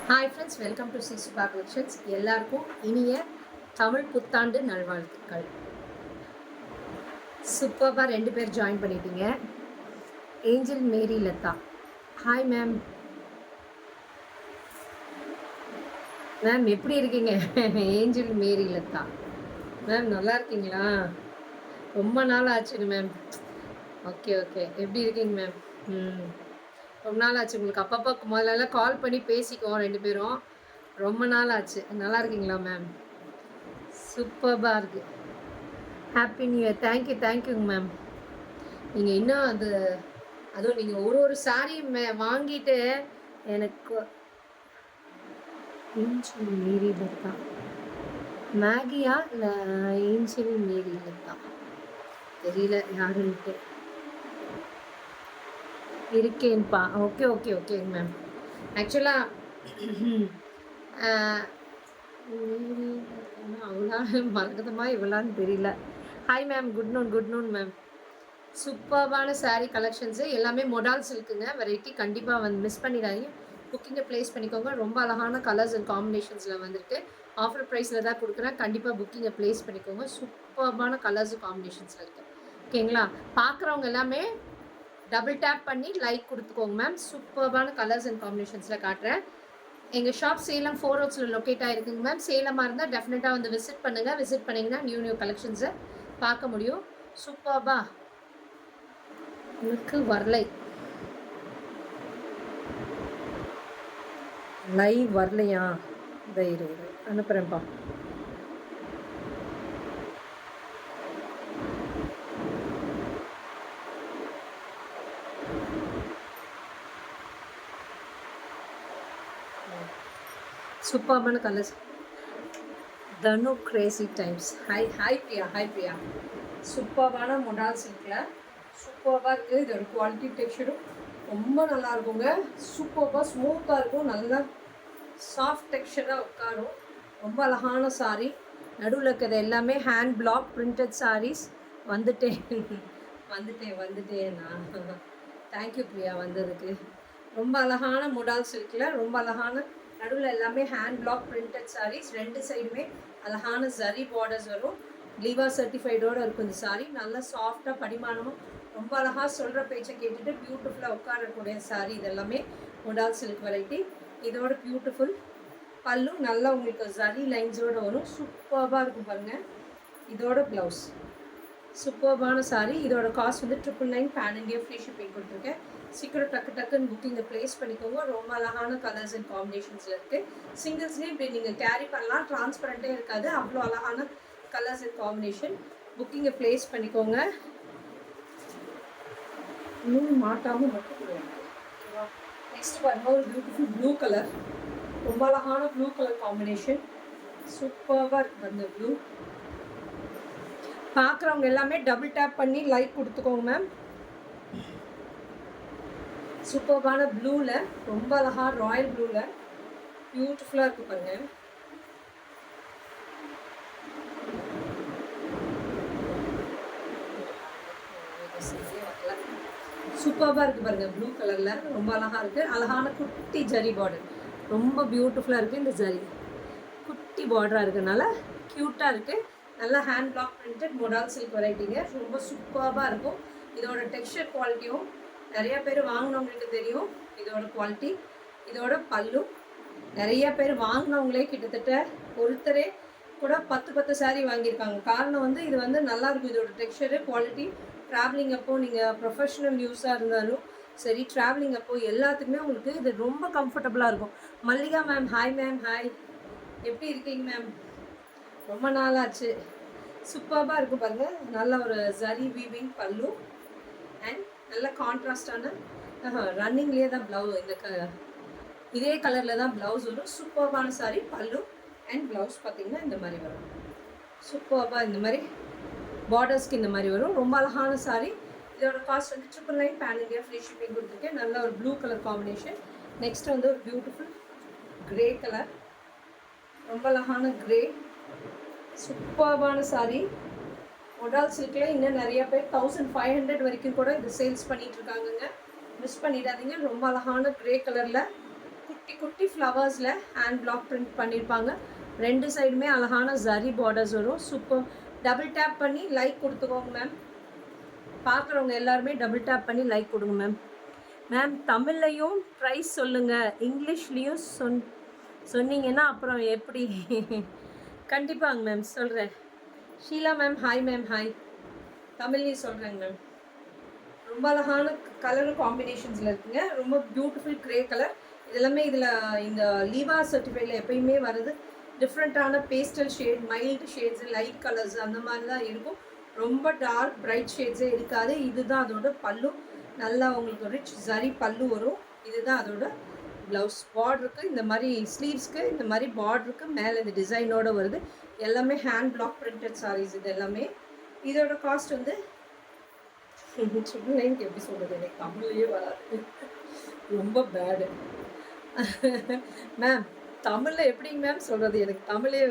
Hi friends, welcome to Sisuba collections. எல்லாருக்கும் இனிய தமிழ் புத்தாண்டு நல்வாழ்த்துக்கள். சூப்பராக 2 பேர் ஜாயின் பண்ணிட்டீங்க. ஏஞ்சல் மேரி லதா, ஹாய் மேம். மேம் எப்படி இருக்கீங்க? ஏஞ்சல் மேரி லதா மேம், நல்லா இருக்கீங்களா? ரொம்ப நாள் ஆச்சுங்க மேம். ஓகே ஓகே, எப்படி இருக்கீங்க மேம்? ரொம்ப நாள் ஆச்சு. உங்களுக்கு அப்பப்போ முதல்ல கால் பண்ணி பேசிக்குவோம் 2 பேரும். ரொம்ப நாள் ஆச்சு. நல்லா இருக்கீங்களா மேம்? சூப்பராக இருக்கு. Happy new year. தேங்க்யூங்க மேம். நீங்கள் இன்னும் அதுவும் நீங்கள் ஒரு சாரி வாங்கிட்டு எனக்கு ஏஞ்சல் மேரியில் தான் மேகியா இல்லை ஏஞ்சல் மேரியில் தான் தெரியல யாருன்ட்டு. இருக்கேன்ப்பா. ஓகேங்க மேம். ஆக்சுவலாக அவளா மறக்கதமா இவளான்னு தெரியல. Hi ma'am, good noon ma'am. சூப்பர்பான சாரீ கலெக்ஷன்ஸு எல்லாமே மொடால் சில்க்குங்க. வெரைட்டி கண்டிப்பாக மிஸ் பண்ணிடாதீங்க. புக்கிங்கை ப்ளேஸ் பண்ணிக்கோங்க. ரொம்ப அழகான கலர்ஸ் அண்ட் காம்பினேஷன்ஸில் வந்திருக்கு. ஆஃபர் ப்ரைஸில் தான் கொடுக்குறேன். கண்டிப்பாக புக்கிங்கை ப்ளேஸ் பண்ணிக்கோங்க. சூப்பர்பான கலர்ஸ் காம்பினேஷன்ஸில் இருக்குது. ஓகேங்களா? பார்க்குறவங்க எல்லாமே டபுள் டேப் பண்ணி லைக் கொடுத்துக்கோங்க மேம். சூப்பர்பான கலர்ஸ் அண்ட் காம்பினேஷன்ஸில் காட்டுறேன். எங்கள் ஷாப் சேலம் 4 ரோட்ஸில் லொக்கேட் ஆகிருக்குங்க மேம். சேலமாக இருந்தால் டெஃபினட்டாக விசிட் பண்ணுங்கள். விசிட் பண்ணிங்கன்னா நியூ கலெக்ஷன்ஸை பார்க்க முடியும். சூப்பர்பா. எனக்கு வரலை, லைவ் வரலையா? இரு அனுப்புகிறேன்ப்பா. சூப்பர்பான கலர்ஸ். தனு கிரேசி டைம்ஸ். ஹாய் பிரியா. சூப்பர்பான மொடால் சில்கில் சூப்பராக இருக்குது. இதோட குவாலிட்டி டெக்ஸ்சரும் ரொம்ப நல்லா இருக்குங்க. சூப்பராக ஸ்மூத்தாக இருக்கும். நல்லா சாஃப்ட் டெக்ஸ்சராக உட்காரும். ரொம்ப அழகான சாரீ. நடுவில் இருக்கிறது எல்லாமே ஹேண்ட் பிளாக் பிரிண்டட் சாரீஸ். வந்துட்டேன் நான். தேங்க்யூ பிரியா வந்ததுக்கு. ரொம்ப அழகான மொடால் சில்கில் ரொம்ப அழகான நடுவில் எல்லாமே ஹேண்ட் பிளாக் பிரிண்டட் சாரீஸ். 2 சைடுமே அழகான ஜரி பார்டர்ஸ் வரும். லீவா சர்டிஃபைடோடு இருக்கும் இந்த சாரீ. நல்லா சாஃப்டாக படிமானமும் ரொம்ப அழகாக சொல்கிற பேச்சை கேட்டுட்டு பியூட்டிஃபுல்லாக உட்காரக்கூடிய சாரீ. இதெல்லாமே மொடால் சில்க் வெரைட்டி. இதோட பியூட்டிஃபுல் பல்லு நல்லா உங்களுக்கு ஜரி லைன்ஸோடு வரும். சூப்பராக இருக்கும் பாருங்கள். இதோட ப்ளவுஸ் சூப்பர்பான சாரீ. இதோட cost 999 pan India free shipping கொடுத்துருக்கேன். சீக்கிரம் டக்குன்னு புக்கிங்கை ப்ளேஸ் பண்ணிக்கோங்க. ரொம்ப அழகான கலர்ஸ் அண்ட் காம்பினேஷன்ஸில் இருக்குது. சிங்கிள்ஸ்லேயும் இப்படி நீங்கள் கேரி பண்ணலாம். டிரான்ஸ்பரண்ட்டே இருக்காது. அவ்வளோ அழகான கலர்ஸ் அண்ட் காம்பினேஷன். புக்கிங்கை ப்ளேஸ் பண்ணிக்கோங்க. இன்னும் மாட்டாமல் மட்டும். நெக்ஸ்ட் பாருங்கள், ஒரு பியூட்டிஃபுல் ப்ளூ கலர். ரொம்ப அழகான ப்ளூ கலர் காம்பினேஷன். சூப்பராக இருக்குது அந்த ப்ளூ. பார்க்குறவங்க எல்லாமே டபுள் டேப் பண்ணி லைக் கொடுத்துக்கோங்க மேம். சூப்பர்பான ப்ளூவில் ரொம்ப அழகாக ராயல் ப்ளூவில் பியூட்டிஃபுல்லாக இருக்குது பாருங்கள். சூப்பராக இருக்குது பாருங்கள். ப்ளூ கலரில் ரொம்ப அழகாக இருக்குது. அழகான குட்டி ஜரி பார்டர் ரொம்ப பியூட்டிஃபுல்லாக இருக்குது. இந்த ஜரி குட்டி பார்டராக இருக்கிறதுனால க்யூட்டாக இருக்குது. நல்லா hand block printed modal silk வெரைட்டிங்க. ரொம்ப சூப்பராக இருக்கும். இதோட டெக்ஸ்சர் குவாலிட்டியும் நிறைய பேர் வாங்கினவங்களுக்கு தெரியும். இதோட குவாலிட்டி, இதோட பல்லு நிறைய பேர் வாங்கினவங்களே கிட்டத்தட்ட ஒருத்தரே கூட 10 சாரீ வாங்கியிருக்காங்க. காரணம் இது நல்லாயிருக்கும். இதோட டெக்ஸ்சரு குவாலிட்டி. ட்ராவலிங் அப்போது நீங்கள் ப்ரொஃபஷ்னல் யூஸாக இருந்தாலும் சரி, ட்ராவலிங் அப்போது எல்லாத்துக்குமே உங்களுக்கு இது ரொம்ப கம்ஃபர்டபுளாக இருக்கும். Mallika ma'am, hi ma'am. Hi, எப்படி இருக்கீங்க மேம்? ரொம்ப நாள் ஆச்சு. சூப்பராக இருக்கும் பாருங்கள். நல்ல ஒரு ஜரி வீவிங் பல்லு அண்ட் நல்ல கான்ட்ராஸ்டான ரன்னிங்லேயே தான் ப்ளவுஸ். இதே கலரில் தான் ப்ளவுஸ் வரும். சூப்பரான சாரீ. பல்லு அண்ட் ப்ளவுஸ் பார்த்திங்கன்னா இந்த மாதிரி வரும். சூப்பராக இந்த மாதிரி பார்டர்ஸ்க்கு இந்த மாதிரி வரும். ரொம்ப அழகான சாரீ. இதோட cost 999 pan India free shipping கொடுத்துருக்கேன். நல்ல ஒரு ப்ளூ கலர் காம்பினேஷன். நெக்ஸ்ட் ஒரு பியூட்டிஃபுல் க்ரே கலர். ரொம்ப அழகான க்ரே. சூப்பர்பான சாரீ. மொடால் சில்கில் இன்னும் நிறைய பேர் 1500 வரைக்கும் கூட இது சேல்ஸ் பண்ணிகிட்டு இருக்காங்கங்க. மிஸ் பண்ணிடாதீங்க. ரொம்ப அழகான க்ரே கலரில் குட்டி குட்டி ஃப்ளவர்ஸில் ஹேண்ட் பிளாக் பிரிண்ட் பண்ணியிருப்பாங்க. 2 சைடுமே அழகான ஜரி பார்டர்ஸ் வரும். சூப்பர். டபுள் டேப் பண்ணி லைக் கொடுத்துக்கோங்க மேம். பார்க்குறவங்க எல்லாருமே டபுள் டேப் பண்ணி லைக் கொடுங்க மேம். மேம் தமிழ்லையும் ப்ரைஸ் சொல்லுங்கள், இங்கிலீஷ்லேயும் சொன்னீங்கன்னா அப்புறம் எப்படி? கண்டிப்பாங்க மேம் சொல்கிறேன். Sheela ma'am hi ma'am. Hi. தமிழ்லேயும் சொல்கிறேங்க மேம். ரொம்ப அழகான கலர் காம்பினேஷன்ஸில் இருக்குங்க. ரொம்ப பியூட்டிஃபுல் க்ரே கலர். இதெல்லாமே இதில் இந்த லீவா சர்டிஃபைடில் எப்பயுமே வருது. டிஃப்ரெண்ட்டான pastel shade, mild shades, light colours அந்த மாதிரி தான் இருக்கும். ரொம்ப டார்க் பிரைட் ஷேட்ஸே இருக்காது. இதுதான் அதோட பல்லு. நல்லா உங்களுக்கு ரிச் ஜரி பல்லு வரும். இதுதான் அதோட ப்ளவுஸ். பார்டருக்கு இந்த மாதிரி ஸ்லீவ்ஸ்க்கு இந்த மாதிரி பார்டருக்கு மேலே இந்த டிசைனோடு வருது. எல்லாமே ஹேண்ட் பிளாக் பிரிண்டட் சாரீஸ் இது எல்லாமே. இதோட காஸ்ட் வந்து ட்ரிபிள் எப்படி சொல்கிறது, எனக்கு தமிழ்லேயே வராது, ரொம்ப பேடு. மேம் தமிழில் எப்படிங்க மேம் சொல்கிறது, எனக்கு தமிழே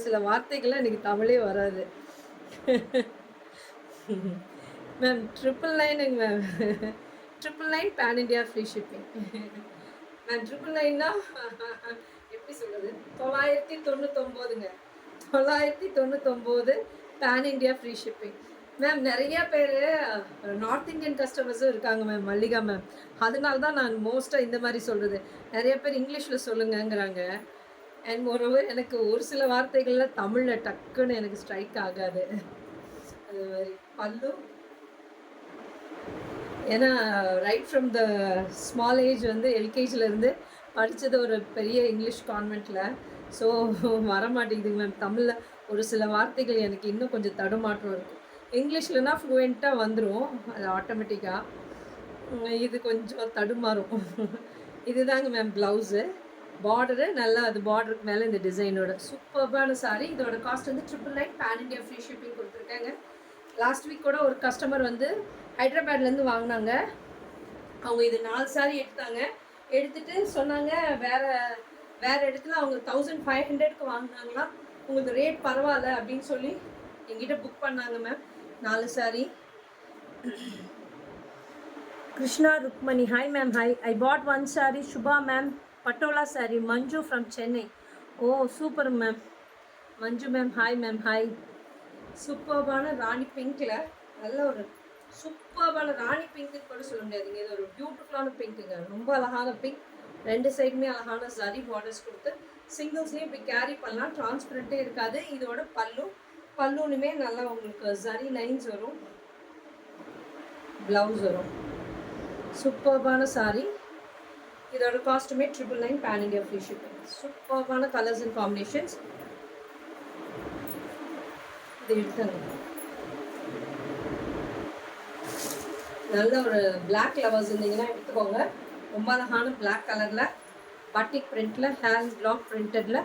சில வார்த்தைகள்லாம் எனக்கு தமிழே வராது. மேம் 999ங்க ma'am. 999 pan India free shipping. Ma'am 999னா எப்படி சொல்கிறது, 999ங்க. 999 pan India free shipping. Ma'am நிறையா பேர் நார்த் இந்தியன் கஸ்டமர்ஸும் இருக்காங்க மேம், மல்லிகா மேம். அதனால தான் நான் மோஸ்ட்டாக இந்த மாதிரி சொல்கிறது. நிறைய பேர் இங்கிலீஷில் சொல்லுங்கங்கிறாங்க. அண்ட் மோரோவர் எனக்கு ஒரு சில வார்த்தைகள்லாம் தமிழில் டக்குன்னு எனக்கு ஸ்ட்ரைக் ஆகாது. அது மாதிரி பல்லு, ஏன்னா right from the small age வந்து எல்கேஜிலேருந்து படித்தது ஒரு பெரிய இங்கிலீஷ் கான்வெண்ட்டில். ஸோ வரமாட்டேங்குதுங்க மேம். தமிழில் ஒரு சில வார்த்தைகள் எனக்கு இன்னும் கொஞ்சம் தடுமாற்றம் இருக்கும். இங்கிலீஷ்லனா ஃப்ளூயண்ட்டாக வந்துடும், அது ஆட்டோமேட்டிக்காக. இது கொஞ்சம் தடுமாறும். இதுதாங்க மேம் ப்ளவுஸு. பார்டரு நல்லா, அது பார்டருக்கு மேலே இந்த டிசைனோட சூப்பர்பான சாரீ. இதோட காஸ்ட் வந்து 999 பேன் இண்டியா ஃப்ரீ ஷிப்பிங் கொடுத்துருக்காங்க. லாஸ்ட் வீக் கூட ஒரு கஸ்டமர் வந்து ஹைதராபாத்லேருந்து வாங்கினாங்க. அவங்க இது 4 சாரீ எடுத்தாங்க. எடுத்துகிட்டு சொன்னாங்க வேறு இடத்துல அவங்க 1500க்கு வாங்கினாங்களா, உங்களுக்கு ரேட் பரவாயில்ல அப்படின்னு சொல்லி எங்கிட்ட புக் பண்ணாங்க ma'am 4 sari. Krishna Rukmani hi ma'am. Hi. I bought 1 sari. Subha ma'am patola sari. Manju from Chennai. Oh super ma'am. Manju ma'am hi ma'am. Hi. சூப்பர்பான ராணி பிங்க்கில் நல்ல ஒரு சூப்பர்பான ராணி பிங்க்குன்னு கூட சொல்ல முடியாதுங்க. இது ஒரு பியூட்டிஃபுல்லான பிங்க்குங்க. ரொம்ப அழகான பிங்க். 2 சைடுமே அழகான ஜரி பார்டர்ஸ் கொடுத்து சிங்கிள்ஸ்லேயும் இப்படி கேரி பண்ணலாம். டிரான்ஸ்பரண்ட்டே இருக்காது. இதோட பல்லுனுமே நல்லா உங்களுக்கு ஜரி லைன்ஸ் வரும். ப்ளவுஸ் வரும். சூப்பர்பான சாரீ. இதோட காஸ்ட்டுமே 999 பேன் இண்டியா ஃப்ரீ ஷிப்பிங். சூப்பர்பான கலர்ஸ் அண்ட் காம்பினேஷன்ஸ். இது எடுத்தாங்க. நல்ல ஒரு பிளாக் லவர்ஸ் இருந்தீங்கன்னா எடுத்துக்கோங்க. ரொம்ப அழகான பிளாக் கலரில் பாட்டிக் பிரிண்டில் ஹேண்ட் பிளாக் பிரிண்டடில்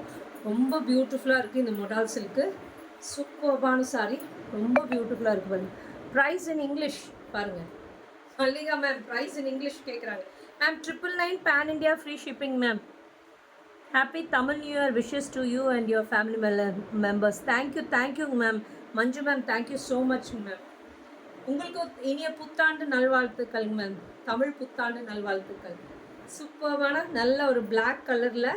ரொம்ப பியூட்டிஃபுல்லாக இருக்குது இந்த மொடால் சில்க்கு. சூப்பர்பான சாரீ. ரொம்ப பியூட்டிஃபுல்லாக இருக்குது பாருங்கள். ப்ரைஸ் இன் இங்கிலீஷ் பாருங்கள். Mallika ma'am price in English கேட்குறாங்க. Ma'am 999 pan India free shipping ma'am. Happy Tamil new year wishes to you and your family members. தேங்க்யூங்க ma'am. Manju ma'am thank you so much ma'am. உங்களுக்கு இனிய புத்தாண்டு நல்வாழ்த்துக்கள் மேம். தமிழ் புத்தாண்டு நல்வாழ்த்துக்கள். சூப்பர்பான நல்ல ஒரு பிளாக் கலரில்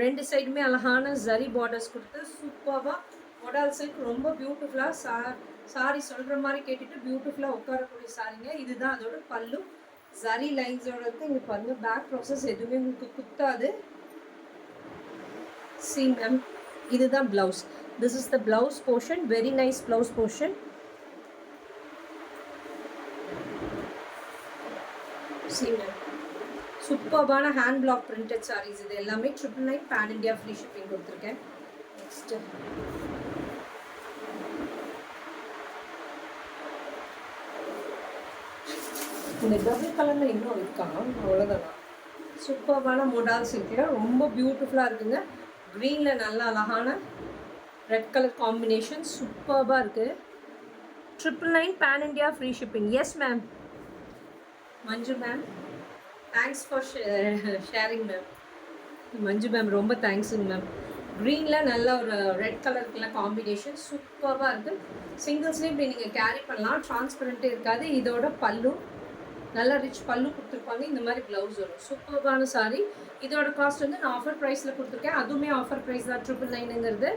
2 சைடுமே அழகான ஜரி பார்டர்ஸ் கொடுத்து சூப்பர்பாக மொடால் சில்க். ரொம்ப பியூட்டிஃபுல்லாக சாரி சொல்கிற மாதிரி கேட்டுட்டு பியூட்டிஃபுல்லாக உட்காரக்கூடிய சாரிங்க. இதுதான் அதோட பல்லு. ஜரி லைன்ஸோட இருக்குது. இங்கே பாருங்கள், பேக் ப்ராசஸ் எதுவுமே உங்களுக்கு குத்தாது. See ma'am, இதுதான் blouse. This is the blouse portion. Very nice blouse portion. See ma'am, சூப்பர்பான ஹேண்ட் பிளாக் பிரிண்டட் சாரீஸ். இது எல்லாமே 999 பேன் இண்டியா ஃப்ரீ ஷிப்பிங் கொடுத்துருக்கேன். நெக்ஸ்ட் இந்த டபுள் கலரில் இன்னும் இருக்காங்க, அவ்வளோதானா. சூப்பர்பான மொடால் சில்கில் ரொம்ப பியூட்டிஃபுல்லாக இருக்குங்க. க்ரீனில் நல்ல அழகான ரெட் கலர் காம்பினேஷன் சூப்பர்பாக இருக்குது. 999 pan India free shipping. Yes ma'am. Manju ma'am thanks for sharing ma'am. Manju ma'am ரொம்ப தேங்க்ஸுங்க மேம். க்ரீனில் நல்ல ஒரு ரெட் கலருக்குள்ள காம்பினேஷன் சூப்பர்பாக இருக்குது. சிங்கிள்ஸ்லேயும் இப்படி நீங்கள் கேரி பண்ணலாம். டிரான்ஸ்பரண்ட்டே இருக்காது. இதோட பல்லு நல்லா ரிச் பல்லு கொடுத்துருப்பாங்க. இந்த மாதிரி ப்ளவுஸ் வரும். சூப்பர்பான சாரி. இதோட காஸ்ட் வந்து நான் ஆஃபர் ப்ரைஸில் கொடுத்துருக்கேன். அதுவுமே ஆஃபர் ப்ரைஸ் தான். 999ங்கிறது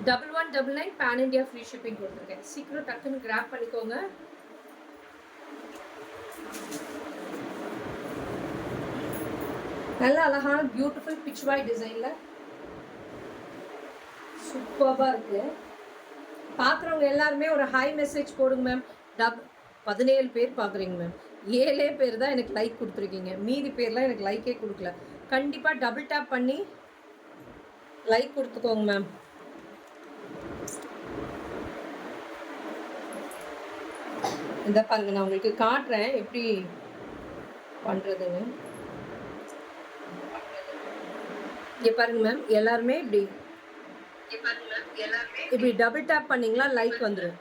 1199 பேன் இண்டியா ஃப்ரீ ஷிப்பிங் கொடுத்துருக்கேன். சீக்கிரம் டக்குன்னு கிராப் பண்ணிக்கோங்க. நல்ல அழகான பியூட்டிஃபுல் பிச்வாய் டிசைனில் சூப்பராக இருக்குது. பார்க்குறவங்க எல்லாருமே ஒரு ஹை மெசேஜ் போடுங்க மேம். 17 பேர் பார்க்குறீங்க மேம். 7 பேர் தான் எனக்கு லைக் கொடுத்துருக்கீங்க. மீதி பேர்லாம் எனக்கு லைக்கே கொடுக்கல. கண்டிப்பாக டபுள் டேப் பண்ணி லைக் கொடுத்துக்கோங்க மேம். இந்த பாருங்க, நான் உங்களுக்கு காட்டுறேன் எப்படி பண்ணுறதுன்னு. இங்கே பாருங்க மேம், எல்லாருமே இப்படி டபுள் டேப் பண்ணிங்களா லைக் வந்துடும்.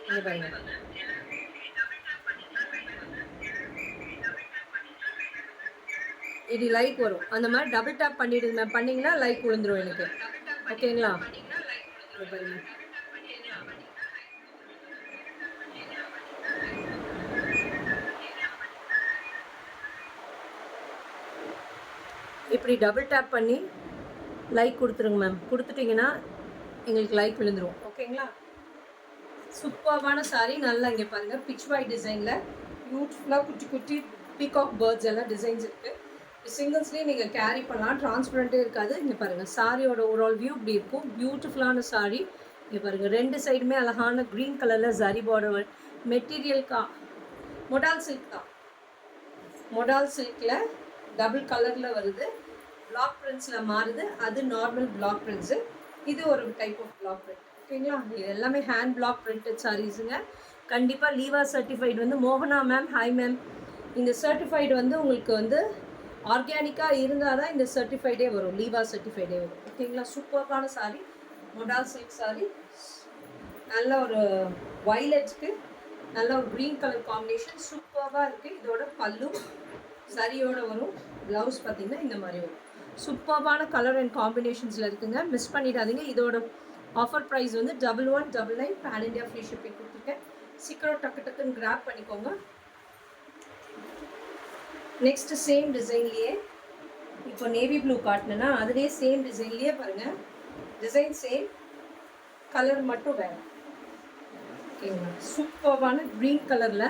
இங்கே பாருங்க, இது லைக் வரும். அந்த மாதிரி டபுள் டேப் பண்ணிடுங்க மேம். பண்ணிங்கன்னா லைக் விழுந்துடும் எனக்கு. ஓகேங்களா? பாருங்க, இப்படி டபுள் டேப் பண்ணி லைக் கொடுத்துருங்க மேம். கொடுத்துட்டிங்கன்னா எங்களுக்கு லைக் விழுந்துடும். ஓகேங்களா? சூப்பர்வான சாரீ. நல்லா இங்கே பாருங்கள், பிச்வாய் டிசைனில் பியூட்டிஃபுல்லாக குட்டி குட்டி பீகாக் பேர்ட்ஸ் எல்லாம் டிசைன்ஸ் இருக்குது. சிங்கிள்ஸ்லேயே நீங்கள் கேரி பண்ணலாம். டிரான்ஸ்பரண்ட்டே இருக்காது. இங்கே பாருங்கள், சாரியோட ஓவரால் வியூ இப்படி இருக்கும். பியூட்டிஃபுல்லான சாரீ. இங்கே பாருங்கள், 2 சைடுமே அழகான க்ரீன் கலரில் ஜரி பார்டர். மெட்டீரியல்கா மொடால் சில்க் தான். மொடால் சில்கில் டபுள் கலரில் வருது. பிளாக் பிரிண்ட்ஸில் மாறுது. அது நார்மல் பிளாக் பிரிண்ட்ஸு. இது ஒரு டைப் ஆஃப் பிளாக் பிரிண்ட். ஓகேங்களா? இது எல்லாமே ஹேண்ட் பிளாக் பிரிண்டட் சாரீஸுங்க. கண்டிப்பாக லீவா சர்டிஃபைடு வந்து மோகனா மேம், ஹாய் மேம். இந்த சர்டிஃபைடு வந்து உங்களுக்கு வந்து ஆர்கானிக்காக இருந்தால் தான் இந்த சர்டிஃபைடே வரும். லீவா சர்டிஃபைடே வரும். ஓகேங்களா? சூப்பரான சாரீ. மொடால் சில்க் சாரீ. நல்ல ஒரு வைலட்க்கு நல்ல ஒரு க்ரீன் கலர் காம்பினேஷன் சூப்பராக இருக்குது. இதோட பல்லு சரியோடு வரும். ப்ளவுஸ் பார்த்திங்கன்னா இந்த மாதிரி வரும். சூப்பரான கலர் அண்ட் காம்பினேஷன்ஸில் இருக்குங்க. மிஸ் பண்ணிடாதீங்க. இதோட ஆஃபர் ப்ரைஸ் வந்து 1199 பேன் இண்டியா ஃப்ரீ ஷிப்பிங் கொடுத்துருக்கேன். சீக்கிரம் டக்கு டக்குன்னு கிராப் பண்ணிக்கோங்க. நெக்ஸ்ட்டு சேம் டிசைன்லேயே இப்போ நேவி ப்ளூ காட்டினேன்னா அதுலேயே சேம் டிசைன்லேயே பாருங்கள். டிசைன் சேம், கலர் மட்டும் வேறு. ஓகேங்களா? சூப்பரான க்ரீன் கலரில்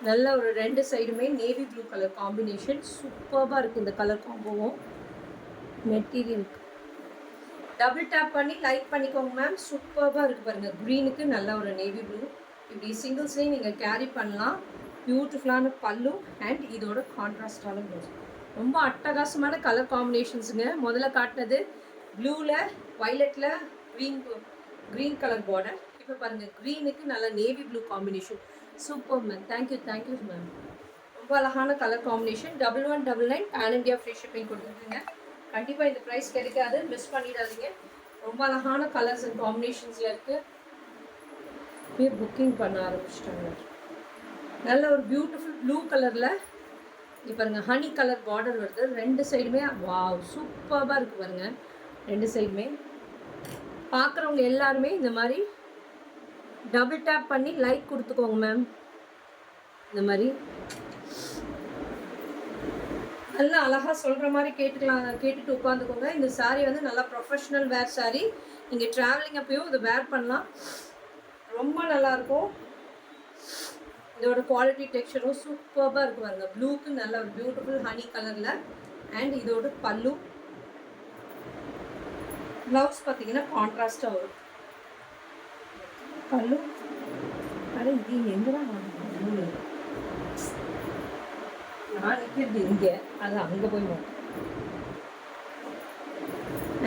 நல்ல ஒரு 2 சைடுமே நேவி ப்ளூ கலர் காம்பினேஷன் சூப்பராக இருக்குது. இந்த கலர் காம்போவும் மெட்டீரியலுக்கு டபுள் டேப் பண்ணி லைக் பண்ணிக்கோங்க மேம். சூப்பராக இருக்குது பாருங்கள். க்ரீனுக்கு நல்ல ஒரு நேவி ப்ளூ. இப்படி சிங்கிள்ஸ்லேயும் நீங்கள் கேரி பண்ணலாம். பியூட்டிஃபுல்லான பல்லு அண்ட் இதோட கான்ட்ராஸ்டான ப்ளவுஸ். ரொம்ப அட்டகாசமான கலர் காம்பினேஷன்ஸுங்க. முதல்ல காட்டினது ப்ளூவில் வைலட்டில் க்ரீன் கலர் பார்டர். இப்போ பாருங்கள், க்ரீனுக்கு நல்ல navy blue combination. Super ma'am. Thank you ma'am. ரொம்ப அழகான colour combination. 1199 pan India free shipping கொடுத்துருக்குங்க. கண்டிப்பாக இந்த ப்ரைஸ் கிடைக்காது, மிஸ் பண்ணிடாதீங்க. ரொம்ப அழகான கலர்ஸ் அண்ட் காம்பினேஷன்ஸில் இருக்குது. இப்போயே புக்கிங் பண்ண ஆரம்பிச்சிட்டாங்க. நல்ல ஒரு பியூட்டிஃபுல் ப்ளூ கலரில் இப்போ பாருங்கள், ஹனி கலர் பார்டர் வருது. 2 சைடுமே வாவ் சூப்பராக இருக்குது பாருங்கள். 2 சைடுமே பார்க்குறவங்க எல்லாருமே இந்த மாதிரி டபுள் டேப் பண்ணி லைக் கொடுத்துக்கோங்க மேம். இந்த மாதிரி நல்லா அழகாக சொல்கிற மாதிரி கேட்டுட்டு உட்காந்துக்கோங்க. இந்த சாரீ வந்து நல்லா ப்ரொஃபஷ்னல் வேர் சாரீ. நீங்கள் ட்ராவலிங் அப்பயும் இதை வேர் பண்ணலாம். ரொம்ப நல்லாயிருக்கும். இதோட குவாலிட்டி டெக்ஸ்சரும் சூப்பராக இருக்குது பாருங்க. ப்ளூக்கு நல்ல ஒரு பியூட்டிஃபுல் ஹனி கலரில் அண்ட் இதோட பல்லு. ப்ளவுஸ் பார்த்தீங்கன்னா கான்ட்ராஸ்டாக வரும். பல்லு அட இது எங்கே தான் நான் நிற்கிறது இங்கே, அது அங்கே போய்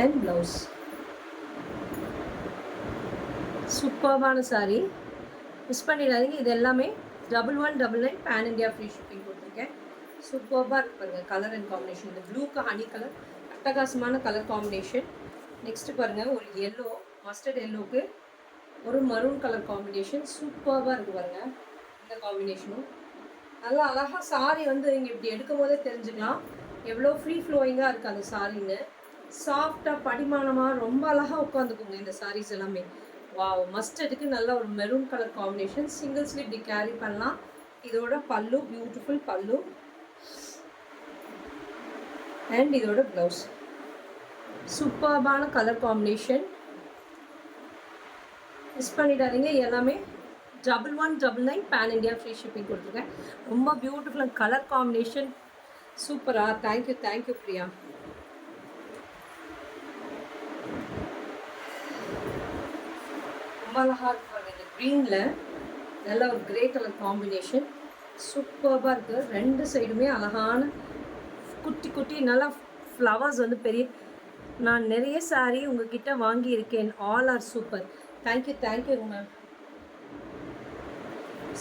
அண்ட் ப்ளவுஸ். சூப்பர்பான சாரீ, மிஸ் பண்ணிடாதீங்க. இது எல்லாமே 1199 பேன் இண்டியா ஃப்ரீ ஷிப்பிங் கொடுத்துருக்கேன். சூப்பராக இருக்கு பாருங்கள் கலர் அண்ட் காம்பினேஷன். இந்த ப்ளூக்கு ஹனி கலர் அட்டகாசமான கலர் காம்பினேஷன். நெக்ஸ்ட்டு பாருங்கள், ஒரு எல்லோ, மஸ்டர்ட் எல்லோவுக்கு ஒரு மரூன் கலர் காம்பினேஷன் சூப்பராக இருக்குது பாருங்கள். இந்த காம்பினேஷனும் நல்லா அழகாக சாரீ வந்து இங்கே இப்படி எடுக்கும் போதே தெரிஞ்சுக்கலாம் எவ்வளோ ஃப்ரீ ஃப்ளோயிங்காக இருக்குது அந்த சாரீன்னு. சாஃப்டாக படிமானமாக ரொம்ப அழகாக உட்காந்துக்குங்க இந்த சாரீஸ் எல்லாமே. வாவ், மஸ்டர்டுக்கு நல்ல ஒரு மெரூன் கலர் காம்பினேஷன். சிங்கிள்ஸ்லி இப்படி கேரி பண்ணலாம். இதோட பல்லு, பியூட்டிஃபுல் பல்லு. அண்ட் இதோட ப்ளவுஸ். சூப்பர்பான கலர் காம்பினேஷன். மிஸ் பண்ணிடாதீங்க. எல்லாமே 1199 பேன் இண்டியா ஃப்ரீ ஷிப்பிங் கொடுத்துருக்கேன். ரொம்ப பியூட்டிஃபுல்லாக கலர் காம்பினேஷன் சூப்பரா. தேங்க்யூ பிரியா. ரொம்ப அழகாக இருப்பாங்க. இந்த க்ரீனில் நல்ல ஒரு கிரே கலர் காம்பினேஷன் சூப்பராக இருக்குது. 2 சைடுமே அழகான குட்டி குட்டி நல்லா ஃப்ளவர்ஸ் வந்து பெரிய. நான் நிறைய சாரீ உங்ககிட்ட வாங்கியிருக்கேன். All are super. Thank you ma'am.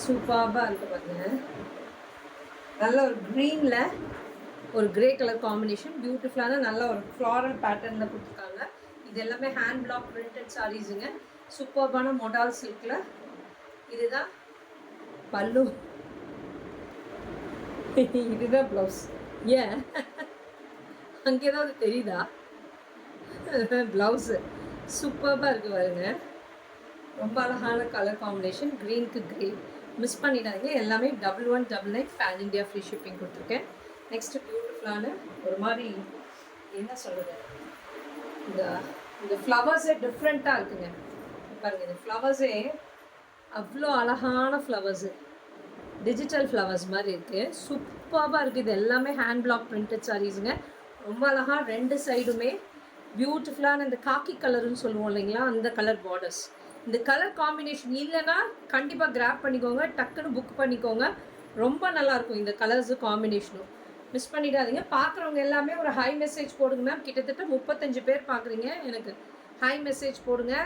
சூப்பராக இருக்குது பாருங்க. நல்ல ஒரு க்ரீனில் ஒரு கிரே கலர் காம்பினேஷன் பியூட்டிஃபுல்லான நல்ல ஒரு ஃப்ளாரல் பேட்டர்னில் கொடுத்துருக்காங்க. இது எல்லாமே ஹேண்ட் பிளாக் பிரிண்டட் சாரீஸுங்க. சூப்பர்பான மொடால் சில்கில். இதுதான் பல்லு, இதுதான் ப்ளவுஸ். ஏன் அங்கே ஏதாவது தெரியுதா? ப்ளவுஸு சூப்பராக இருக்குது பாருங்க. ரொம்ப அழகான கலர் காம்பினேஷன். க்ரீனுக்கு க்ரே. மிஸ் பண்ணிடாதீங்க. எல்லாமே 1199 பேன் இண்டியா ஃப்ரீ ஷிப்பிங் கொடுத்துருக்கேன். நெக்ஸ்ட்டு பியூட்டிஃபுல்லான ஒரு மாதிரி என்ன சொல்கிறது, இந்த ஃப்ளவர்ஸே டிஃப்ரெண்ட்டாக இருக்குங்க பாருங்கள். இந்த ஃப்ளவர்ஸே அவ்வளோ அழகான ஃப்ளவர்ஸு, டிஜிட்டல் ஃப்ளவர்ஸ் மாதிரி இருக்குது. சூப்பராக இருக்குது. இது எல்லாமே ஹேண்ட் பிளாக் பிரிண்டட் சாரீஸுங்க. ரொம்ப அழகாக 2 சைடுமே பியூட்டிஃபுல்லான இந்த காக்கி கலருன்னு சொல்லுவோம் இல்லைங்களா, அந்த கலர் பார்டர்ஸ். இந்த கலர் காம்பினேஷன் இல்லைன்னா கண்டிப்பாக கிராப் பண்ணிக்கோங்க, டக்குன்னு புக் பண்ணிக்கோங்க. ரொம்ப நல்லாயிருக்கும் இந்த கலர்ஸு காம்பினேஷனும். மிஸ் பண்ணிடாதீங்க. பார்க்குறவங்க எல்லாமே ஒரு ஹை மெசேஜ் போடுங்க மேம். கிட்டத்தட்ட 35 பேர் பார்க்குறீங்க. எனக்கு ஹை மெசேஜ் போடுங்க.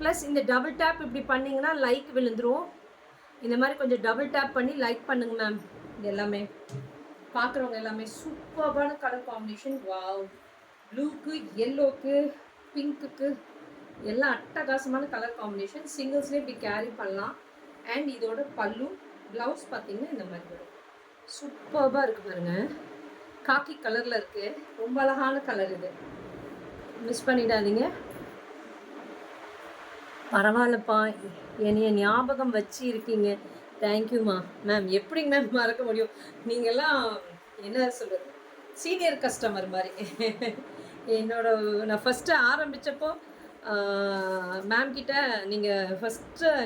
ப்ளஸ் இந்த டபுள் டேப் இப்படி பண்ணிங்கன்னா லைக் விழுந்துடும். இந்த மாதிரி கொஞ்சம் டபுள் டேப் பண்ணி லைக் பண்ணுங்க மேம். இது எல்லாமே பார்க்குறவங்க எல்லாமே சூப்பரான கலர் காம்பினேஷன். வாவ், ப்ளூக்கு, எல்லோக்கு, பிங்க்குக்கு எல்லாம் அட்டகாசமான கலர் காம்பினேஷன். சிங்கிள்ஸ்லேயே இப்படி கேரி பண்ணலாம். அண்ட் இதோட பல்லு, ப்ளவுஸ் பார்த்தீங்கன்னா இந்த மாதிரி வரும். சூப்பராக இருக்குது பாருங்கள். காக்கி கலரில் இருக்குது. ரொம்ப அழகான கலர் இது. மிஸ் பண்ணிடாதீங்க. பரவாயில்லப்பா, என்னைய ஞாபகம் வச்சு இருக்கீங்க. தேங்க்யூம்மா மேம். எப்படிங்க மேம் மறக்க முடியும்? நீங்கள்லாம் என்ன சொல்கிறது, சீனியர் கஸ்டமர் மாதிரி. நான் ஃபஸ்ட்டு ஆரம்பித்தப்போ மேம் கிட்ட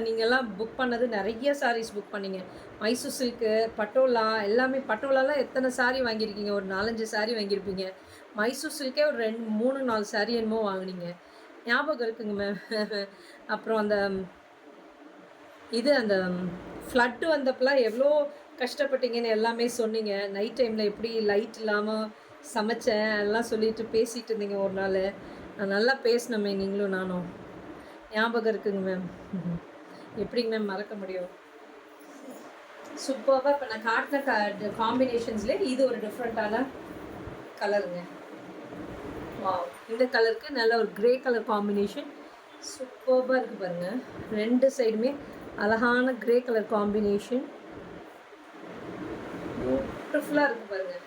நீங்கள்லாம் புக் பண்ணது நிறைய சாரீஸ் புக் பண்ணிங்க. மைசூர் சில்க்கு, பட்டோலா, எல்லாமே. பட்டோலாலாம் எத்தனை சாரீ வாங்கியிருக்கீங்க? ஒரு 4-5 சாரீ வாங்கியிருப்பீங்க. மைசூர் சில்கே ஒரு 2-3-4 சாரீ என்னமோ வாங்கினீங்க. ஞாபகம் இருக்குங்க மேம். அப்புறம் அந்த ஃப்ளட்டு வந்தப்பெல்லாம் எவ்வளோ கஷ்டப்பட்டீங்கன்னு எல்லாமே சொன்னீங்க. நைட் டைமில் எப்படி லைட் இல்லாமல் சமைச்சேன் எல்லாம் சொல்லிட்டு பேசிகிட்டு இருந்தீங்க ஒரு நாள். நான் நல்லா பேசினோமே நீங்களும் நானும். ஞாபகம் இருக்குங்க மேம். எப்படிங்க மேம் மறக்க முடியும்? சூப்பராக இப்போ நான் காட்டின காம்பினேஷன்ஸ்லேயே இது ஒரு டிஃப்ரெண்ட்டான கலருங்க. வாவ், இந்த கலருக்கு நல்ல ஒரு கிரே கலர் காம்பினேஷன் சூப்பராக இருக்குது பாருங்கள். 2 சைடுமே அழகான கிரே கலர் காம்பினேஷன் பியூட்டிஃபுல்லாக இருக்குது பாருங்கள்.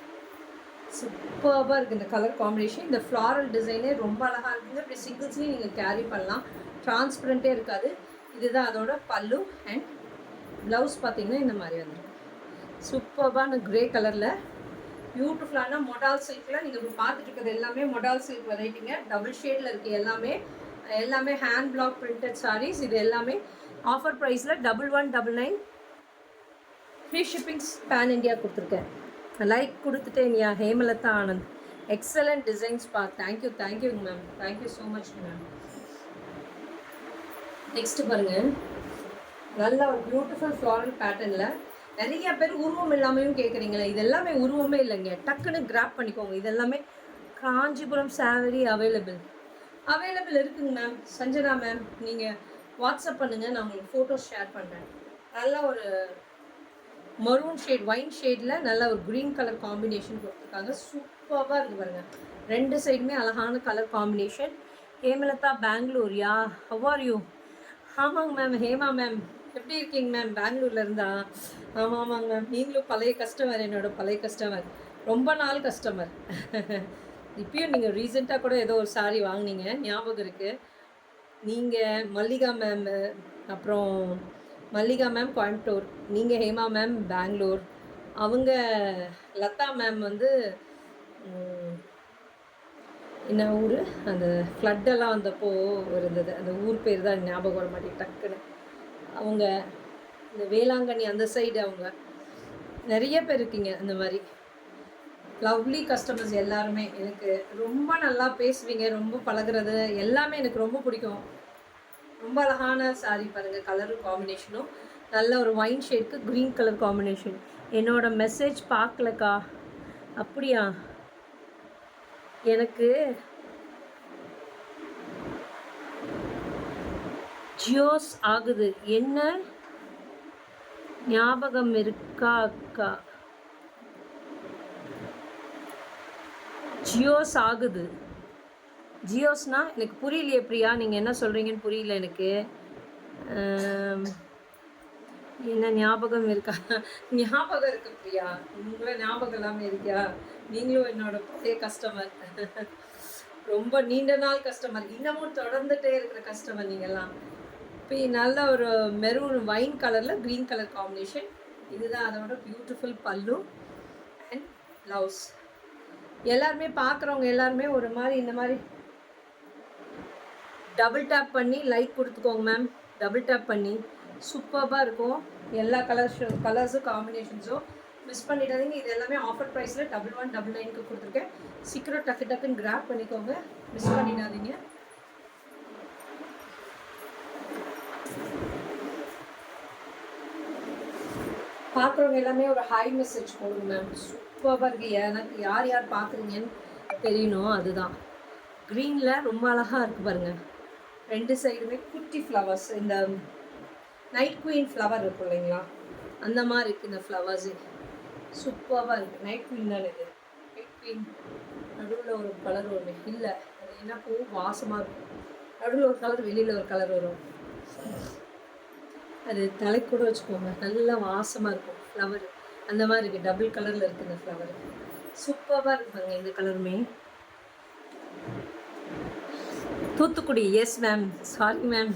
சூப்பராக இருக்குது இந்த கலர் காம்பினேஷன். இந்த ஃப்ளாரல் டிசைனே ரொம்ப அழகாக இருக்குங்க. இப்படி சிங்கிள்ஸ்லேயும் நீங்கள் கேரி பண்ணலாம். டிரான்ஸ்பரண்ட்டே இருக்காது. இதுதான் அதோட பல்லு. அண்ட் ப்ளவுஸ் பார்த்தீங்கன்னா இந்த மாதிரி வந்துடும். சூப்பரான கிரே கலரில் பியூட்டிஃபுல்லான மொடால் சில்கில் நீங்கள் இப்போ பார்த்துட்டு இருக்கிறது எல்லாமே மொடால் சில்க் வெரைட்டிங்க. டபுள் ஷேடில் இருக்குது எல்லாமே ஹேண்ட் பிளாக் பிரிண்டட் சாரீஸ். இது எல்லாமே ஆஃபர் ப்ரைஸில் 1199 ஃப்ரீ ஷிப்பிங்ஸ் பேன் இண்டியா கொடுத்துருக்கேன். லைக் கொடுத்துட்டேன். ஹேமலதா ஆனந்த், எக்ஸலண்ட் டிசைன்ஸ் பா. தேங்க்யூங்க ma'am. Thank you so much ma'am. Next பாருங்கள். நல்ல ஒரு பியூட்டிஃபுல் ஃப்ளாரல் பேட்டர்னில் நிறைய பேர் உருவம் இல்லாமையும் கேட்குறீங்களே. இது எல்லாமே உருவமே இல்லைங்க. டக்குன்னு கிராப் பண்ணிக்கோங்க. இது எல்லாமே காஞ்சிபுரம் சாரீ அவைலபிள் இருக்குங்க மேம். சஞ்சனா மேம், நீங்கள் வாட்ஸ்அப் பண்ணுங்கள், நான் உங்களுக்கு ஃபோட்டோஸ் ஷேர் பண்ணுறேன். நல்ல ஒரு மரூன் ஷேட், ஒயின் ஷேடில் நல்ல ஒரு க்ரீன் கலர் காம்பினேஷன் கொடுத்துருக்காங்க. சூப்பராக இருக்குது பாருங்கள். 2 சைடுமே அழகான colour combination. Hemalatha, Bangalore. Yeah, how are you? ஆமாங்க மேம். ஹேமா மேம் எப்படி இருக்கீங்க மேம்? பெங்களூரில் இருந்தா? ஆமாங்க மேம். நீங்களும் பழைய கஸ்டமர், என்னோடய பழைய கஸ்டமர், ரொம்ப நாள் கஸ்டமர். இப்பயும் நீங்கள் ரீசெண்டாக கூட ஏதோ ஒரு சாரீ வாங்கினீங்க, ஞாபகம் இருக்குது. நீங்கள், மல்லிகா மேம், அப்புறம் மல்லிகா மேம் கோயம்புத்தூர், நீங்கள் ஹேமா மேம் பெங்களூர், அவங்க லதா மேம் வந்து என்ன ஊர், அந்த ஃப்ளட்டெல்லாம் வந்தப்போ இருந்தது, அந்த ஊர் பேர் தான் ஞாபகம் வர மாட்டேங்குது டக்குன்னு. அவங்க இந்த வேளாங்கண்ணி அந்த சைடு, அவங்க நிறைய பேர் இருக்கீங்க அந்த மாதிரி. லவ்லி கஸ்டமர்ஸ் எல்லாருமே, எனக்கு ரொம்ப நல்லா பேசுவீங்க, ரொம்ப பழகிறது எல்லாமே எனக்கு ரொம்ப பிடிக்கும். ரொம்ப அழகான சாரீ பாருங்கள், கலரும் காம்பினேஷனும் நல்ல ஒரு ஒயின் ஷேட்க்கு க்ரீன் கலர் காம்பினேஷன். என்னோடய மெசேஜ் பார்க்கலக்கா, அப்படியா? எனக்கு ஜியோஸ் ஆகுது, என்ன ஞாபகம் இருக்கா அக்கா? ஜியோஸ் ஆகுது. ஜியோஸ்னா எனக்கு புரியலையே பிரியா, நீங்கள் என்ன சொல்கிறீங்கன்னு புரியல எனக்கு. என்ன ஞாபகம் இருக்கா? ஞாபகம் இருக்கு பிரியா, உங்களை ஞாபகம் இல்லாமல் இருக்கியா? நீங்களும் என்னோட பழைய கஸ்டமர், ரொம்ப நீண்ட நாள் கஸ்டமர், இன்னமும் தொடர்ந்துட்டே இருக்கிற கஸ்டமர் நீங்கள்லாம். இப்போ நல்ல ஒரு மெரூன் வைன் கலரில் க்ரீன் கலர் காம்பினேஷன். இதுதான் அதோட பியூட்டிஃபுல் பல்லு அண்ட் ப்ளவுஸ். எல்லாருமே பார்க்குறவங்க எல்லாருமே ஒரு மாதிரி இந்த மாதிரி டபுள் டேப் பண்ணி லைக் கொடுத்துக்கோங்க மேம். டபுள் டேப் பண்ணி சூப்பராக இருக்கும். எல்லா கலர்ஸும் காம்பினேஷன்ஸும் மிஸ் பண்ணிடாதீங்க. இது எல்லாமே ஆஃபர் ப்ரைஸில் 1199க்கு கொடுத்துருக்கேன். சீக்கிரம் டக்குன்னு கிராப் பண்ணிக்கோங்க, மிஸ் பண்ணிடாதீங்க. பார்க்குறவங்க எல்லாமே ஒரு ஹை மெசேஜ் கொடுங்க மேம். சூப்பராக இருக்குது, எனக்கு யார் யார் பார்க்குறீங்கன்னு தெரியணும், அதுதான். க்ரீனில் ரொம்ப அழகாக இருக்குது பாருங்கள், ரெண்டு சைடுமே குட்டி ஃப்ளவர்ஸ். இந்த நைட் குயின் ஃப்ளவர் இருக்கும் இல்லைங்களா, அந்த மாதிரி இருக்குது இந்த ஃப்ளவர்ஸு. சூப்பராக இருக்குது. நைட் குயின் தானே இது. நைட் குயின் நடுவில் ஒரு கலர் ஒன்று இல்லை, அது என்ன பூ வாசமாக இருக்கும். நடுவில் ஒரு கலர், வெளியில் ஒரு கலர் வரும். அது தலைக்கு கூட வச்சுக்கோங்க, நல்லா வாசமாக இருக்கும் ஃப்ளவர். அந்த மாதிரி இருக்குது, டபுள் கலரில் இருக்குது இந்த ஃப்ளவர். சூப்பராக இருக்குங்க இந்த கலருமே. Thoothukudi, yes ma'am, sorry ma'am,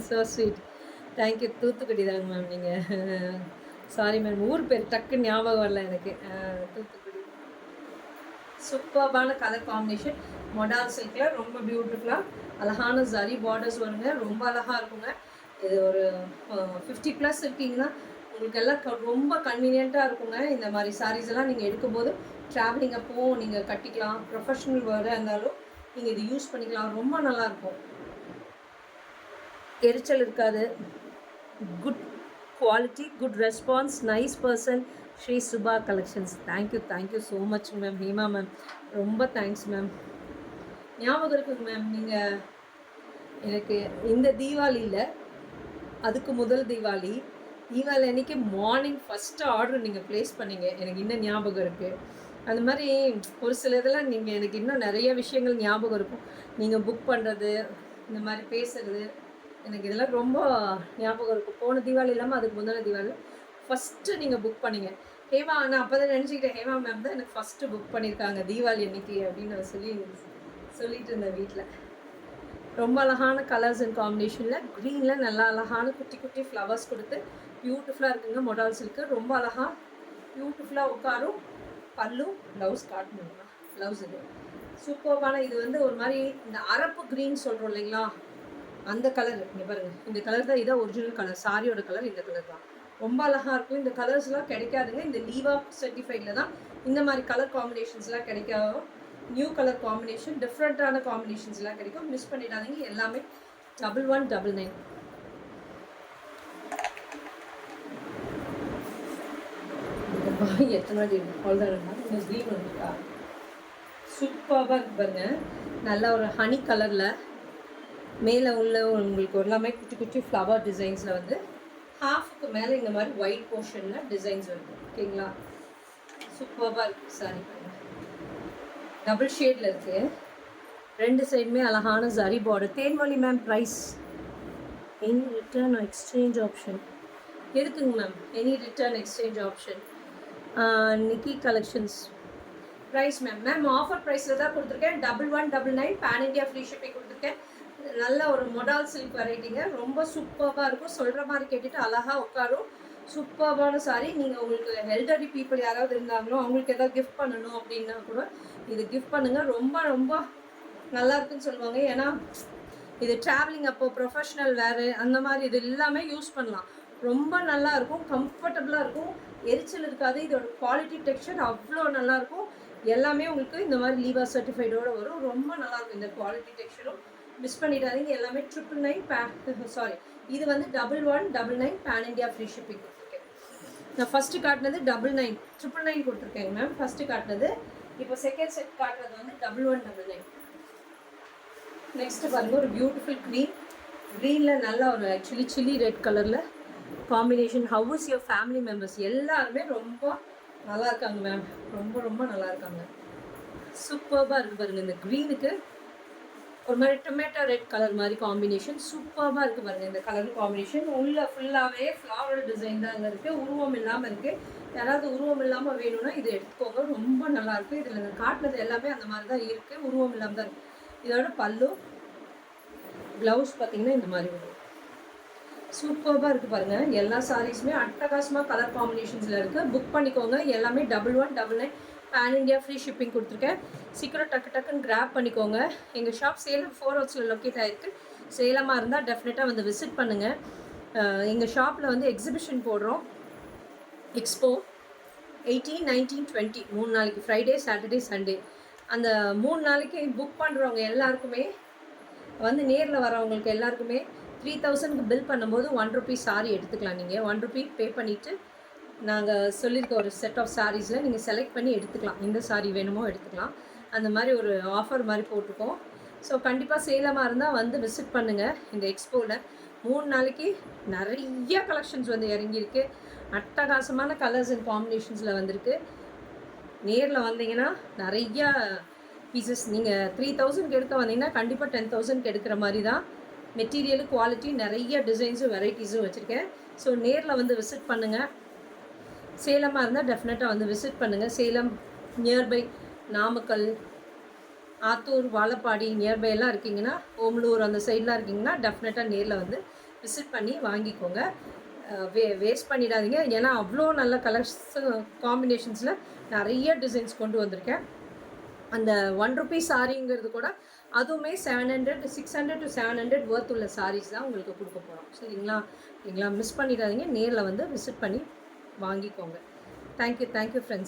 so sweet, thank you. Thoothukudi தாங்க மேம் நீங்கள். சாரி மேம், ஊர் பேர் டக்குன்னு ஞாபகம் வரல எனக்கு. தூத்துக்குடி. சூப்பர்பான கலர் காம்பினேஷன், மொடால் சில்கில் ரொம்ப பியூட்டிஃபுல்லாக அழகான ஜரி பார்டர்ஸ் வருங்க, ரொம்ப அழகாக இருக்குங்க. இது ஒரு 50+ இருக்கீங்கன்னா உங்களுக்கு எல்லாம் ரொம்ப கன்வீனியண்ட்டாக இருக்குங்க. இந்த மாதிரி சாரீஸ் எல்லாம் நீங்கள் எடுக்கும்போது ட்ராவலிங் அப்போ நீங்கள் கட்டிக்கலாம், ப்ரொஃபஷ்னல் வேர்டாக இருந்தாலும் நீங்கள் இது யூஸ் பண்ணிக்கலாம். ரொம்ப நல்லாயிருக்கும், எரிச்சல் இருக்காது. Good quality, good response, nice person, Sri Subha collections. Thank you so much ma'am. Hema ma'am, ரொம்ப தேங்க்ஸ் மேம். ஞாபகம் இருக்குங்க மேம், நீங்கள் எனக்கு இந்த தீபாவளியில், அதுக்கு முதல் தீபாவளி அன்றைக்கி மார்னிங் ஃபஸ்ட்டு ஆர்டர் நீங்கள் ப்ளேஸ் பண்ணிங்க, எனக்கு இன்னும் ஞாபகம் இருக்குது. அந்த மாதிரி ஒரு சில இதெல்லாம் நீங்கள் எனக்கு இன்னும் நிறைய விஷயங்கள் ஞாபகம் இருக்கும். நீங்கள் புக் பண்ணுறது, இந்த மாதிரி பேசுகிறது, எனக்கு இதெல்லாம் ரொம்ப ஞாபகம் இருக்கும். போன தீபாவளி இல்லாமல் அதுக்கு முந்தின தீபாவளி ஃபஸ்ட்டு நீங்கள் புக் பண்ணிங்க. ஹேமா, நான் அப்போ தான் நினச்சிக்கிட்டேன், ஹேமா மேம் தான் எனக்கு ஃபஸ்ட்டு புக் பண்ணியிருக்காங்க தீபாவளி அன்றைக்கி அப்படின்னு நான் சொல்லிட்டு இருந்தேன் வீட்டில். ரொம்ப அழகான கலர்ஸ் அண்ட் காம்பினேஷனில் க்ரீனில் நல்லா அழகான குட்டி குட்டி ஃப்ளவர்ஸ் கொடுத்து பியூட்டிஃபுல்லாக இருக்குங்க. மொடால் சில்க்கு ரொம்ப அழகாக பியூட்டிஃபுல்லாக உட்காரும். பல்லு, ப்ளவுஸ் காட்டணுங்களா, ப்ளவுஸ் இது சூப்பர்பான. இது வந்து ஒரு மாதிரி இந்த அரப்பு க்ரீன் சொல்கிறோம் இல்லைங்களா, அந்த கலர். இங்கே பாருங்கள், இந்த கலர் தான், இதான் ஒரிஜினல் கலர். சாரியோட கலர் இந்த கலர் தான், ரொம்ப அழகாக இருக்கும். இந்த கலர்ஸ்லாம் கிடைக்காதுங்க. இந்த லீவா சர்டிஃபைடில் தான் இந்த மாதிரி கலர் காம்பினேஷன்ஸ்லாம் கிடைக்காது. நியூ கலர் காம்பினேஷன், டிஃப்ரெண்ட்டான காம்பினேஷன்ஸ்லாம் கிடைக்கும், மிஸ் பண்ணிடாதீங்க. எல்லாமே 1199. எத்தனை அவ்வளோதான். க்ரீன் வந்துட்டா சூப்பராக இருக்கு பாருங்க. நல்ல ஒரு ஹனி கலரில் மேலே உள்ள உங்களுக்கு எல்லாமே குட்டி குட்டி ஃப்ளவர் டிசைன்ஸில் வந்து ஹாஃப்க்கு மேலே இந்த மாதிரி ஒயிட் போர்ஷனில் டிசைன்ஸ் வருது. ஓகேங்களா, சூப்பராக இருக்குது சாரி. டபுள் ஷேடில் இருக்குது, ரெண்டு சைடுமே அழகான zari border. Thenmozhi ma'am, price any return exchange option இருக்குங்க ma'am. Any return exchange option. Nikki collections price ma'am offer ப்ரைஸில் தான் கொடுத்துருக்கேன். 1199 பேன் இண்டியா ஃப்ரீ ஷிப்பிங் கொடுத்துருக்கேன். நல்ல ஒரு மொடால் சில்க் வெரைட்டிங்க. ரொம்ப சூப்பராக இருக்கும். சொல்கிற மாதிரி கேட்டுட்டு அழகாக உட்காரும். சூப்பர்பான சாரி. நீங்கள் உங்களுக்கு எல்டர்லி பீப்புள் யாராவது இருந்தாங்களோ அவங்களுக்கு எதாவது கிஃப்ட் பண்ணணும் அப்படின்னா கூட இது கிஃப்ட் பண்ணுங்கள். ரொம்ப ரொம்ப நல்லா இருக்குன்னு சொல்லுவாங்க. ஏன்னா இது ட்ராவலிங் அப்போது ப்ரொஃபஷ்னல் வேறு அந்த மாதிரி இது எல்லாமே யூஸ் பண்ணலாம். ரொம்ப நல்லா இருக்கும், கம்ஃபர்டபுளாக இருக்கும், எரிச்சல் இருக்காது. இதோட குவாலிட்டி டெக்ஸ்சர் அவ்வளோ நல்லாயிருக்கும். எல்லாமே உங்களுக்கு இந்த மாதிரி லீவா சர்டிஃபைடோடு வரும். ரொம்ப நல்லாயிருக்கும் இந்த குவாலிட்டி டெக்ஸ்சரும். மிஸ் பண்ணிடாதீங்க. எல்லாமே 999 சாரி, இது வந்து 1199 பேன் இண்டியா ஃப்ரீ ஷிப்பிங் கொடுத்துருக்கேன். நான் ஃபஸ்ட்டு காட்டினது 99 999 கொடுத்துருக்கேங்க மேம். ஃபஸ்ட்டு காட்டினது. இப்போ செகண்ட் செட் காட்டுறது வந்து 1199. நெக்ஸ்ட்டு பாருங்கள், ஒரு பியூட்டிஃபுல் க்ரீனில் நல்லா ஒரு ஆக்சுவலி சில்லி ரெட் கலரில் combination. How is your family members எல்லாருமே ரொம்ப நல்லா இருக்காங்க மேம். ரொம்ப ரொம்ப நல்லா இருக்காங்க. சூப்பர்பாக இருக்குது பாருங்கள். இந்த க்ரீனுக்கு ஒரு மாதிரி டொமேட்டோ ரெட் கலர் மாதிரி காம்பினேஷன் சூப்பராக இருக்குது பாருங்கள். இந்த கலர் காம்பினேஷன் உள்ள ஃபுல்லாகவே ஃப்ளாரல் டிசைன் தான் அங்கே இருக்குது. உருவம் இல்லாமல் இருக்குது. யாராவது உருவம் இல்லாமல் வேணும்னா இது எடுத்துக்கோங்க. ரொம்ப நல்லாயிருக்கு. இதில் நான் காட்டினது எல்லாமே அந்த மாதிரி தான் இருக்குது. உருவம் இல்லாமல் தான் இருக்குது. இதோட பல்லு ப்ளவுஸ் பார்த்திங்கன்னா இந்த மாதிரி வரும். சூப்பராக இருக்குது பாருங்கள். எல்லா சாரீஸுமே அட்டகாசமாக கலர் காம்பினேஷன்ஸில் இருக்குது. புக் பண்ணிக்கோங்க. எல்லாமே 1199 பேன் இண்டியா ஃப்ரீ ஷிப்பிங் கொடுத்துருக்கேன். சீக்கிரம் டக்குன்னு கிராப் பண்ணிக்கோங்க. எங்கள் ஷாப் சேலம் 4 ஹவுஸில் லொக்கேட் ஆகிருக்கு. சேலமாக இருந்தால் டெஃபினட்டாக வந்து விசிட் பண்ணுங்கள். எங்கள் ஷாப்பில் வந்து எக்ஸிபிஷன் போடுறோம். எக்ஸ்போ 18, 19, 20 3 நாளைக்கு, ஃப்ரைடே, சாட்டர்டே, சண்டே. அந்த 3 நாளைக்கு புக் பண்ணுறவங்க எல்லாருக்குமே வந்து நேரில் வரவங்களுக்கு எல்லாருக்குமே 3000க்கு பில் பண்ணும்போது 1 ரூபீ சாரி எடுத்துக்கலாம். நீங்கள் 1 ரூபீ பே பண்ணிவிட்டு நாங்கள் சொல்லியிருக்க ஒரு செட் ஆஃப் சாரீஸில் நீங்கள் செலக்ட் பண்ணி எடுத்துக்கலாம். எந்த சாரீ வேணுமோ எடுத்துக்கலாம். அந்த மாதிரி ஒரு ஆஃபர் மாதிரி போட்டிருக்கோம். ஸோ கண்டிப்பாக சேலமாக இருந்தால் வந்து விசிட் பண்ணுங்கள். இந்த எக்ஸ்போவில் 3 நாளைக்கு நிறைய கலெக்ஷன்ஸ் வந்து இறங்கியிருக்கு. அட்டகாசமான கலர்ஸ் அண்ட் காம்பினேஷன்ஸில் வந்திருக்கு. நேரில் வந்தீங்கன்னா நிறையா பீசஸ் நீங்கள் 3000க்கு எடுக்க வந்தீங்கன்னா கண்டிப்பாக 10,000க்கு எடுக்கிற மாதிரி தான். மெட்டீரியலு குவாலிட்டி நிறைய டிசைன்ஸும் வெரைட்டிஸும் வச்சுருக்கேன். ஸோ நேரில் வந்து விசிட் பண்ணுங்கள். சேலமாக இருந்தால் டெஃபினட்டாக வந்து விசிட் பண்ணுங்கள். சேலம் நியர்பை நாமக்கல், ஆத்தூர், வாழப்பாடி நியர்பை எல்லாம் இருக்கீங்கன்னா, ஓமலூர் அந்த சைடெலாம் இருக்கீங்கன்னா டெஃபினட்டாக நேரில் வந்து விசிட் பண்ணி வாங்கிக்கோங்க. வேஸ்ட் பண்ணிடாதீங்க. ஏன்னா அவ்வளோ நல்ல கலர்ஸ் காம்பினேஷன்ஸில் நிறைய டிசைன்ஸ் கொண்டு வந்திருக்கேன். அந்த 1 ரூபீ சாரிங்கிறது கூட அதுவுமே 700, 600 to 700 ஒர்த் உள்ள சாரீஸ் தான் உங்களுக்கு கொடுக்க போகிறோம். சரிங்களா? மிஸ் பண்ணிடாதீங்க. நேரில் வந்து விசிட் பண்ணி வாங்கிக்கோங்க. Thank you friends.